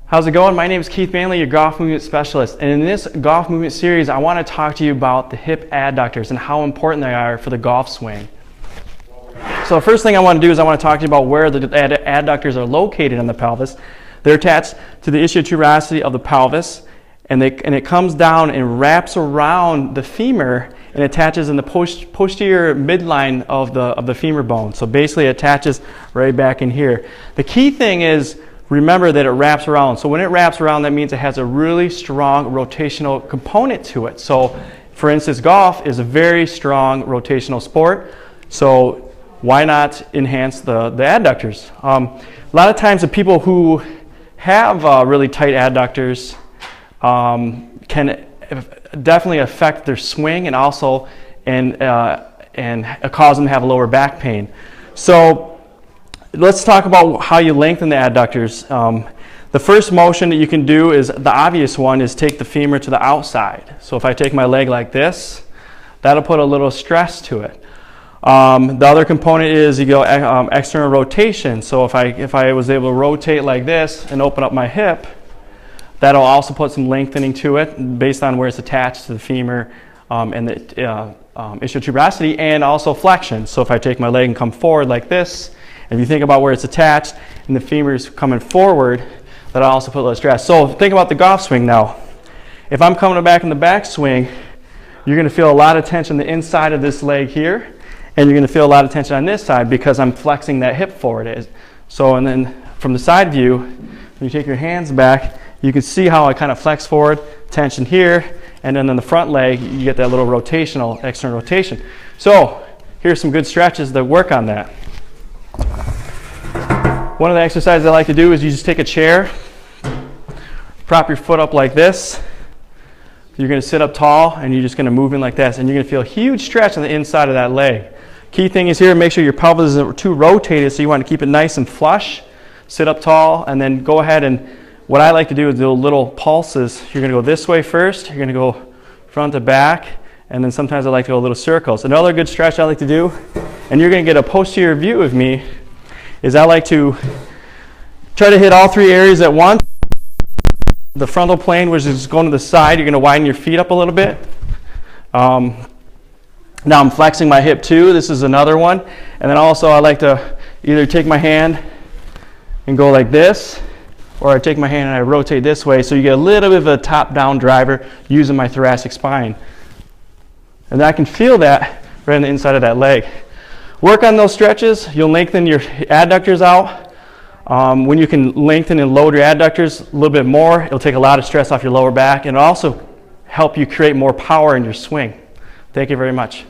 How's it going? My name is Keith Manley, your golf movement specialist. And in this golf movement series, I want to talk to you about the hip adductors and how important they are for the golf swing. So the first thing I want to do is I want to talk to you about where the adductors are located in the pelvis. They're attached to the ischial tuberosity of the pelvis, and it comes down and wraps around the femur and attaches in the posterior midline of the femur bone. So basically it attaches right back in here. The key thing is, remember that it wraps around. So when it wraps around, that means it has a really strong rotational component to it. So for instance, golf is a very strong rotational sport. So why not enhance the adductors? A lot of times the people who have really tight adductors can definitely affect their swing and also cause them to have lower back pain. So let's talk about how you lengthen the adductors. The first motion that you can do is the obvious one is take the femur to the outside. So if I take my leg like this, that'll put a little stress to it. The other component is you go external rotation. So if I was able to rotate like this and open up my hip, that'll also put some lengthening to it based on where it's attached to the femur and the ischial tuberosity, and also flexion. So if I take my leg and come forward like this, if you think about where it's attached and the femur is coming forward, that'll also put a little stress. So think about the golf swing now. If I'm coming back in the backswing, you're going to feel a lot of tension on the inside of this leg here, and you're going to feel a lot of tension on this side because I'm flexing that hip forward. So, and then from the side view, when you take your hands back, you can see how I kind of flex forward, tension here, and then on the front leg, you get that little rotational, external rotation. So here's some good stretches that work on that. One of the exercises I like to do is you just take a chair, prop your foot up like this. You're going to sit up tall and you're just going to move in like this, and you're going to feel a huge stretch on the inside of that leg. Key thing is here, make sure your pelvis isn't too rotated, so you want to keep it nice and flush. Sit up tall, and then go ahead, and what I like to do is do little pulses. You're going to go this way first, you're going to go front to back, and then sometimes I like to go little circles. Another good stretch I like to do, and you're going to get a posterior view of me, is I like to try to hit all three areas at once. The frontal plane, which is going to the side, you're going to widen your feet up a little bit. Now I'm flexing my hip too. This is another one. And then also I like to either take my hand and go like this, or I take my hand and I rotate this way, so you get a little bit of a top-down driver using my thoracic spine. And I can feel that right on the inside of that leg. Work on those stretches. You'll lengthen your adductors out. When you can lengthen and load your adductors a little bit more, it'll take a lot of stress off your lower back, and it'll also help you create more power in your swing. Thank you very much.